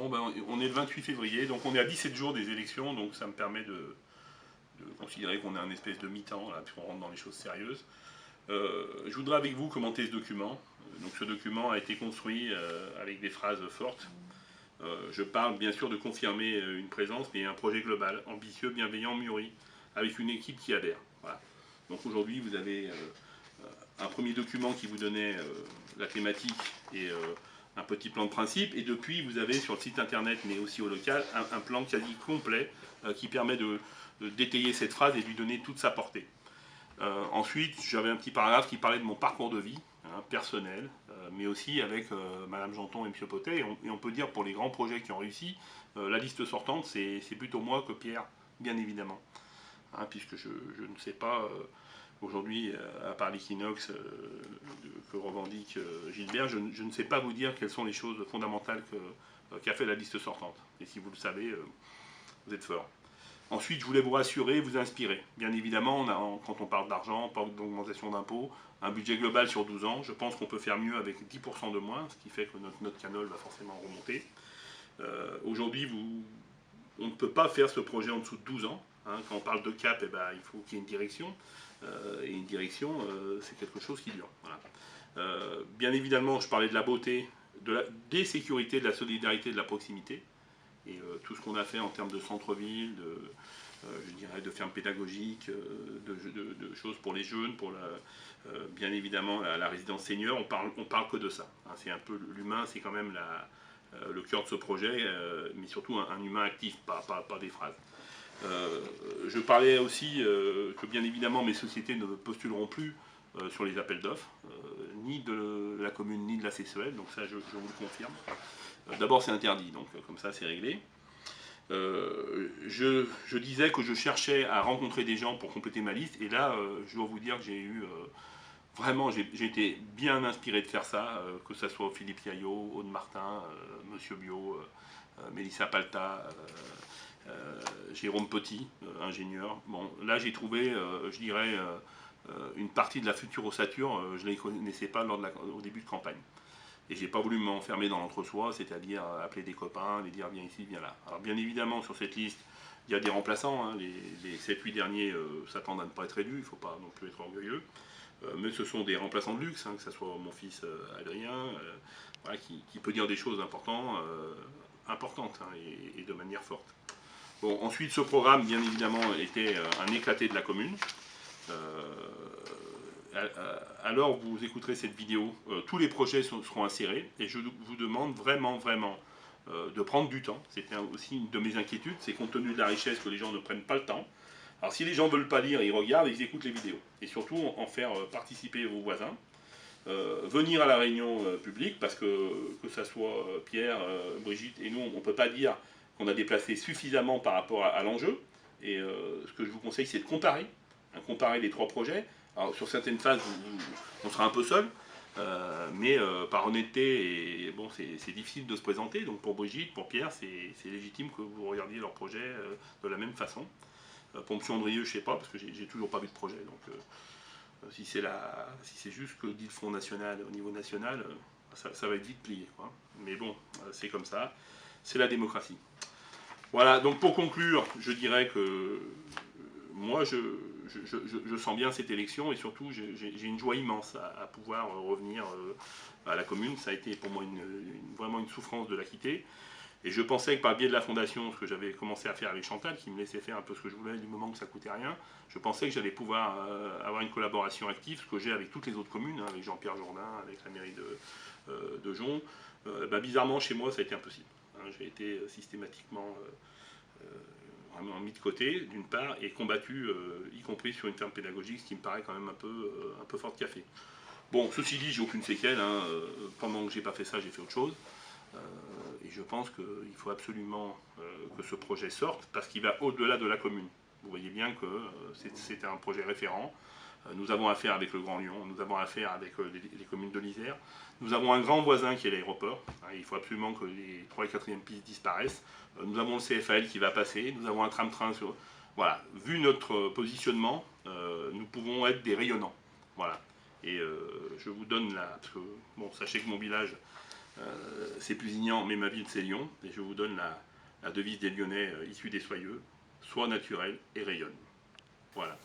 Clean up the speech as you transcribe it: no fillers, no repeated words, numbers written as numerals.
Bon, ben, on est le 28 février, donc on est à 17 jours des élections, donc ça me permet de considérer qu'on est un espèce de mi-temps, là, puisqu'on rentre dans les choses sérieuses. Je voudrais avec vous commenter ce document. Donc ce document a été construit avec des phrases fortes. Je parle bien sûr de confirmer une présence, mais un projet global, ambitieux, bienveillant, mûri, avec une équipe qui adhère. Voilà. Donc aujourd'hui, vous avez un premier document qui vous donnait la thématique et un petit plan de principe, et depuis, vous avez sur le site internet, mais aussi au local, un plan quasi complet qui permet de d'étayer cette phrase et de lui donner toute sa portée. Ensuite, j'avais un petit paragraphe qui parlait de mon parcours de vie, personnel, mais aussi avec Madame Janton et M. Potet. Et on peut dire pour les grands projets qui ont réussi, la liste sortante, c'est plutôt moi que Pierre, bien évidemment. Puisque je ne sais pas, aujourd'hui, à part l'équinoxe que revendique Gilbert, je ne sais pas vous dire quelles sont les choses fondamentales qu'a fait la liste sortante. Et si vous le savez, vous êtes fort. Ensuite, je voulais vous rassurer, vous inspirer. Bien évidemment, quand on parle d'argent, pas d'augmentation d'impôts, un budget global sur 12 ans, je pense qu'on peut faire mieux avec 10% de moins, ce qui fait que notre canole va forcément remonter. Aujourd'hui, on ne peut pas faire ce projet en dessous de 12 ans. Quand on parle de cap, eh ben, il faut qu'il y ait une direction. Et une direction, c'est quelque chose qui dure. Voilà. Bien évidemment, je parlais de la beauté, des sécurités, de la solidarité, de la proximité. Et tout ce qu'on a fait en termes de centre-ville, je dirais de fermes pédagogiques, de choses pour les jeunes, pour bien évidemment la résidence senior, on parle que de ça. C'est un peu l'humain, c'est quand même le cœur de ce projet, mais surtout un humain actif, pas des phrases. Je parlais aussi que bien évidemment mes sociétés ne postuleront plus sur les appels d'offres, ni de la commune ni de la CCEL, donc ça je vous le confirme. D'abord c'est interdit, donc comme ça c'est réglé. Je disais que je cherchais à rencontrer des gens pour compléter ma liste, et là je dois vous dire que j'ai eu vraiment, j'ai été bien inspiré de faire ça, que ce soit Philippe Yaillot, Aude Martin, Monsieur Bio, Mélissa Palta, Jérôme Petit, ingénieur. Bon, là j'ai trouvé, je dirais, une partie de la future ossature, je ne les connaissais pas au début de campagne. Et j'ai pas voulu m'enfermer dans l'entre-soi, c'est-à-dire appeler des copains, les dire viens ici, viens là. Alors bien évidemment, sur cette liste, il y a des remplaçants, les 7-8 derniers s'attendent à ne pas être élus, il ne faut pas non plus être orgueilleux. Mais ce sont des remplaçants de luxe, que ce soit mon fils Adrien, voilà, qui peut dire des choses importantes et de manière forte. Bon, ensuite, ce programme, bien évidemment, était un éclaté de la commune. Alors vous écouterez cette vidéo, tous les projets seront insérés, et je vous demande vraiment de prendre du temps. C'était aussi une de mes inquiétudes, c'est compte tenu de la richesse que les gens ne prennent pas le temps. Alors si les gens ne veulent pas lire, ils regardent et ils écoutent les vidéos. Et surtout en faire participer vos voisins. Venir à la réunion publique, parce que ça soit Pierre, Brigitte et nous, on ne peut pas dire qu'on a déplacé suffisamment par rapport à l'enjeu. Et ce que je vous conseille, c'est de comparer les trois projets. Alors, sur certaines phases, on sera un peu seul, mais par honnêteté, et bon, c'est difficile de se présenter. Donc pour Brigitte, pour Pierre, c'est légitime que vous regardiez leur projet de la même façon. Pour M. Andrieux, je ne sais pas, parce que j'ai toujours pas vu de projet. Donc si c'est juste que dit le Front National au niveau national, ça va être vite plié, quoi. Mais bon, c'est comme ça, c'est la démocratie. Voilà, donc pour conclure, je dirais que moi, je sens bien cette élection, et surtout, j'ai une joie immense à pouvoir revenir à la commune. Ça a été pour moi vraiment une souffrance de la quitter. Et je pensais que par le biais de la fondation, ce que j'avais commencé à faire avec Chantal, qui me laissait faire un peu ce que je voulais du moment que ça coûtait rien, je pensais que j'allais pouvoir avoir une collaboration active, ce que j'ai avec toutes les autres communes, avec Jean-Pierre Jourdain, avec la mairie de Jon. Bizarrement, chez moi, ça a été impossible. J'ai été systématiquement vraiment mis de côté, d'une part, et combattu, y compris sur une ferme pédagogique, ce qui me paraît quand même un peu fort de café. Bon, ceci dit, j'ai aucune séquelle. Pendant que j'ai pas fait ça, j'ai fait autre chose. Et je pense qu'il faut absolument que ce projet sorte, parce qu'il va au-delà de la commune. Vous voyez bien que c'est un projet référent. Nous avons affaire avec le Grand Lyon, nous avons affaire avec les communes de l'Isère. Nous avons un grand voisin qui est l'aéroport. Il faut absolument que les 3 et 4e pistes disparaissent. Nous avons le CFL qui va passer, nous avons un tram-train sur... Voilà, vu notre positionnement, nous pouvons être des rayonnants. Voilà. Et je vous donne là, parce que, bon, sachez que mon village c'est Plusignan, mais ma ville c'est Lyon, et je vous donne la devise des Lyonnais issus des Soyeux, sois naturel et rayonne. Voilà.